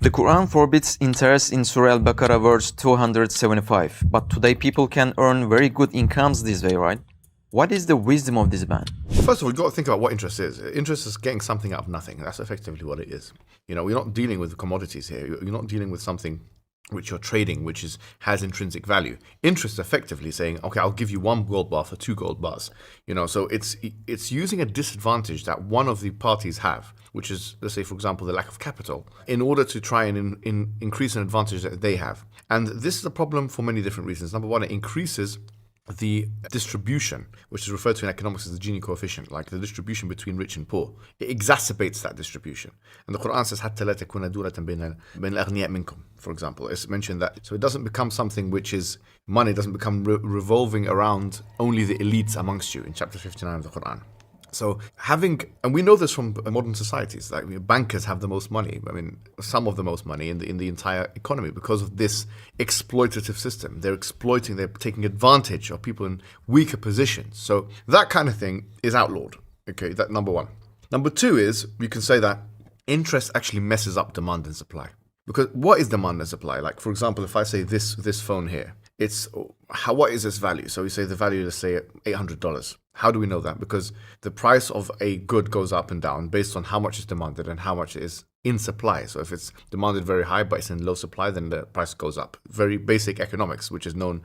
The Quran forbids interest in Surah Al-Baqarah verse 275, but today people can earn very good incomes this way, right? What is the wisdom of this ban? First of all, you've got to think about what interest is. Interest is getting something out of nothing. That's effectively what it is. You know, we're not dealing with commodities here. You're not dealing with something which you're trading, which has intrinsic value. Interest effectively saying, okay, I'll give you 1 gold bar for 2 gold bars. You know, so it's using a disadvantage that one of the parties have, which is, let's say, for example, the lack of capital, in order to try and increase an advantage that they have. And this is a problem for many different reasons. Number one, it increases the distribution, which is referred to in economics as the Gini coefficient, like the distribution between rich and poor. It exacerbates that distribution. And the Quran says, حَتَّى لَا تَكُونَ دُولَةً بَيْنَ الْأَغْنِيَاءِ مِنْكُمْ, for example. It's mentioned that, so it doesn't become something which is, money doesn't become revolving around only the elites amongst you, in chapter 59 of the Quran. So and we know this from modern societies, like bankers have the most money, I mean, some of the most money in the entire economy because of this exploitative system. They're taking advantage of people in weaker positions. So that kind of thing is outlawed. Okay, that number one. Number two is, you can say that interest actually messes up demand and supply. Because what is demand and supply? Like, for example, if I say this phone here, what is its value? So we say the value, let's say $800. How do we know that? Because the price of a good goes up and down based on how much is demanded and how much is in supply. So if it's demanded very high but it's in low supply, then the price goes up. Very basic economics, which is known,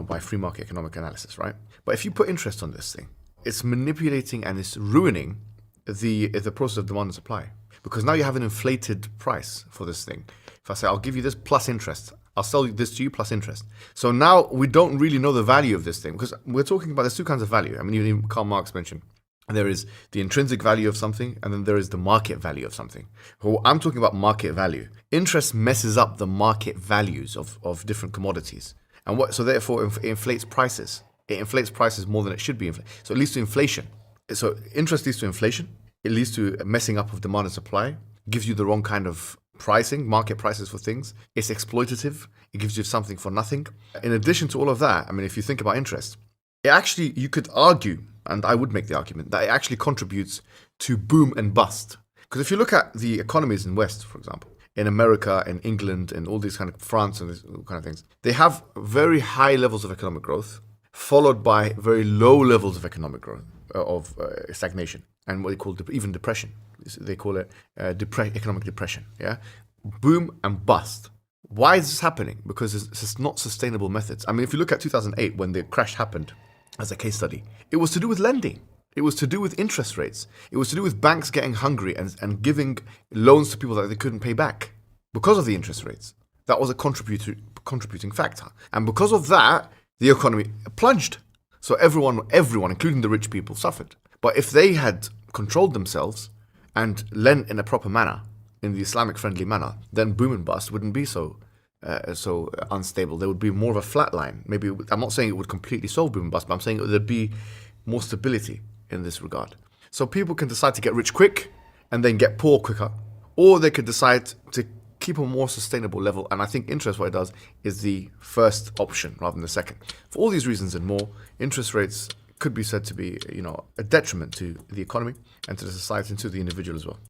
by free market economic analysis, right? But if you put interest on this thing, it's manipulating and it's ruining the process of demand and supply. Because now you have an inflated price for this thing. If I say, I'll give you this plus interest, I'll sell this to you plus interest. So now we don't really know the value of this thing, because we're talking about, there's two kinds of value. I mean, even Karl Marx mentioned, there is the intrinsic value of something, and then there is the market value of something. Well, I'm talking about market value. Interest messes up the market values of different commodities. And so therefore it inflates prices. It inflates prices more than it should be inflated. So it leads to inflation. So interest leads to inflation. It leads to messing up of demand and supply, gives you the wrong kind of pricing, market prices for things. It's exploitative. It gives you something for nothing. In addition to all of that, I mean, if you think about interest, you could argue, and I would make the argument, that it actually contributes to boom and bust. Because if you look at the economies in West, for example, in America, in England, and all these kind of France and these kind of things, they have very high levels of economic growth, followed by very low levels of economic growth, of stagnation, and what they call even depression. They call it economic depression. Yeah, boom and bust. Why is this happening? Because it's not sustainable methods. I mean, if you look at 2008, when the crash happened, as a case study, it was to do with lending. It was to do with interest rates. It was to do with banks getting hungry and giving loans to people that they couldn't pay back because of the interest rates. That was a contributing factor, and because of that, the economy plunged. So everyone, including the rich people, suffered. But if they had controlled themselves and lent in a proper manner, in the Islamic friendly manner, then boom and bust wouldn't be so unstable. There would be more of a flat line. Maybe, I'm not saying it would completely solve boom and bust, but I'm saying there'd be more stability in this regard. So people can decide to get rich quick and then get poor quicker, or they could decide to keep a more sustainable level. And I think interest, what it does, is the first option rather than the second. For all these reasons and more, interest rates could be said to be, a detriment to the economy and to the society and to the individual as well.